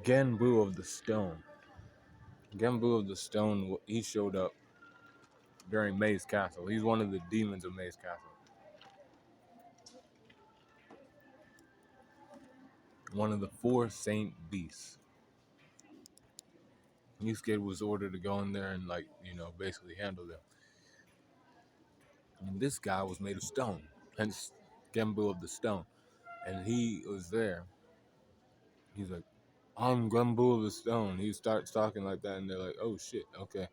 Genbu of the Stone. Genbu of the Stone, he showed up during May's Castle. He's one of the demons of May's Castle. One of the four Saint Beasts. Yusuke was ordered to go in there and, basically handle them. And this guy was made of stone, hence Genbu of the Stone. And he was there. He's like, I'm Genbu of the Stone. He starts talking like that, and they're like, oh shit, okay.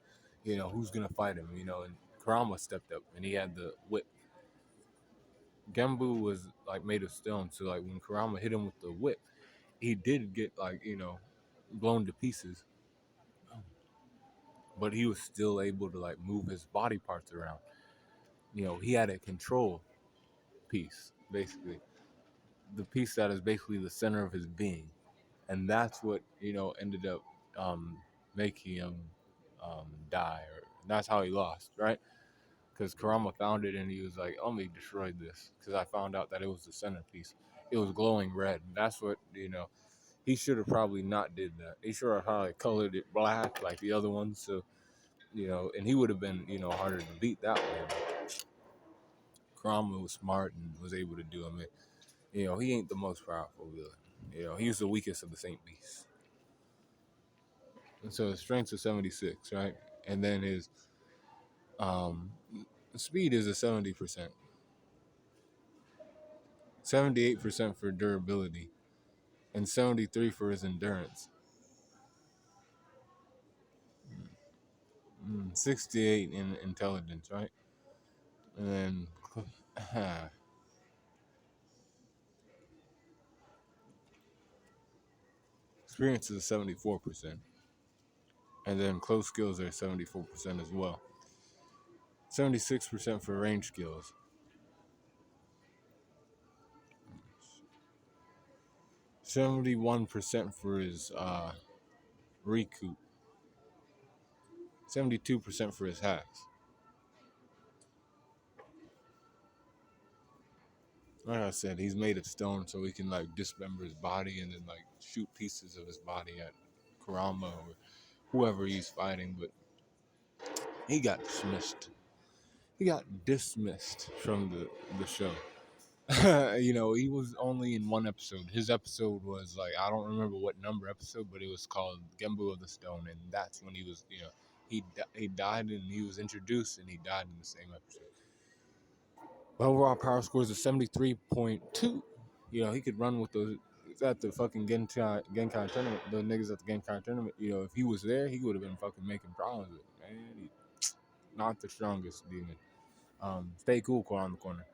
Who's gonna fight him? And Kurama stepped up, and he had the whip. Genbu was like made of stone, so like when Kurama hit him with the whip, he did get blown to pieces, but he was still able to like move his body parts around. He had a control piece, basically, the piece that is basically the center of his being, and that's what ended up making him die, or that's how he lost, right? Because Kurama found it and he was like, "Let me destroy this," because I found out that it was the centerpiece. It was glowing red. That's what he should have probably not did that. He should have probably colored it black like the other ones. So and he would have been harder to beat that way. But Kurama was smart and was able to do him. He ain't the most powerful villain. He's the weakest of the Saint Beasts. And so his strength's a 76, right? And then his um, speed is a 70%. 78% for durability, and 73 for his endurance. 68 in intelligence, right? And then experience is 74%. And then close skills are 74% as well. 76% for range skills. 71% for his recoup. 72% for his hacks. Like I said, he's made of stone, so he can like dismember his body and then like shoot pieces of his body at Kurama or whoever he's fighting. But he got dismissed. He got dismissed from the show. He was only in one episode. His episode was like, I don't remember what number episode, but it was called Genbu of the Stone, and that's when he was, he died and he was introduced and he died in the same episode. But overall power score is a 73.2. He could run with those at the fucking Genkai tournament. The niggas at the Genkai tournament. If he was there, he would have been fucking making problems with it, man. Not the strongest demon. Stay cool, Core on the corner.